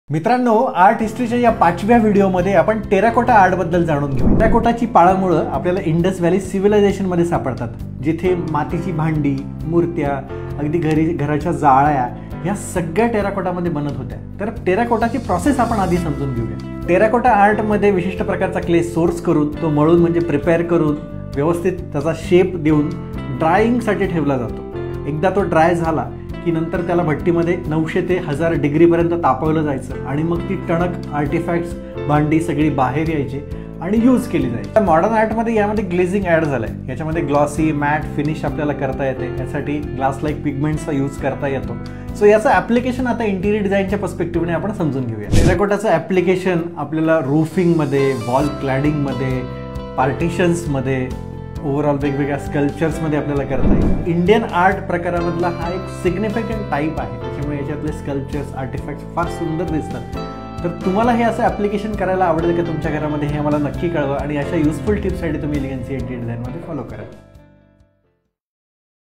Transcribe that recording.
मित्रांनो, आर्ट हिस्ट्रीच्या या 5व्या व्हिडिओमध्ये आपण टेराकोटा आर्ट बद्दल जाणून घेऊ। टेराकोटाची पाळंमुळं आपल्याला इंडस व्हॅली सिव्हिलायझेशन मध्ये सापडतात, जिथे मातीची भांडी, मूर्त्या, अगदी घराच्या जाळ्या या सगळ्या टेराकोटामध्ये बनत होत्या। तर टेराकोटाची प्रोसेस आपण आधी समजून घेऊया। टेराकोटा आर्ट मध्ये विशिष्ट प्रकारचा क्ले सोर्स करून तो मळून म्हणजे प्रिपेअर करून व्यवस्थित त्याचा शेप देऊन ड्रायिंग साठी ठेवला जातो। एकदा तो ड्राय झाला की नंतर त्याला भट्टीमध्ये 900 ते 1000 डिग्री पर्यंत तापवलं जायचं आणि मग ती टणक आर्टिफॅक्ट्स भांडी सगळी बाहेर यायची आणि यूज केली जायची। मॉडर्न आर्टमध्ये यामध्ये ग्लेझिंग ॲड झालंय। याच्यामध्ये ग्लॉसी मॅट फिनिश आपल्याला करता येते। यासाठी ग्लास लाईक पिगमेंट्सचा यूज करता येतो। सो याचं ॲप्लिकेशन आता इंटिरियर डिझाईनच्या पर्स्पेक्टिव्हने आपण समजून घेऊया। टेराकोटाचं ॲप्लिकेशन आपल्याला रूफिंगमध्ये, वॉल क्लॅडिंगमध्ये, पार्टिशन्समध्ये, ओव्हरऑल वेगवेगळ्या स्कल्पचर्समध्ये आपल्याला करता येईल। इंडियन आर्ट प्रकारामधला हा एक सिग्निफिकंट टाईप आहे, त्याच्यामुळे याच्यातले स्कल्पचर्स आर्टिफॅक्ट्स फार सुंदर दिसतात। तर तुम्हाला हे असं ॲप्लिकेशन करायला आवडेल का तुमच्या घरामध्ये, हे आम्हाला नक्की कळवा आणि अशा युजफुल टिप्ससाठी तुम्ही एलिगन्सी इंटिरियर डिझाईनमध्ये फॉलो करा।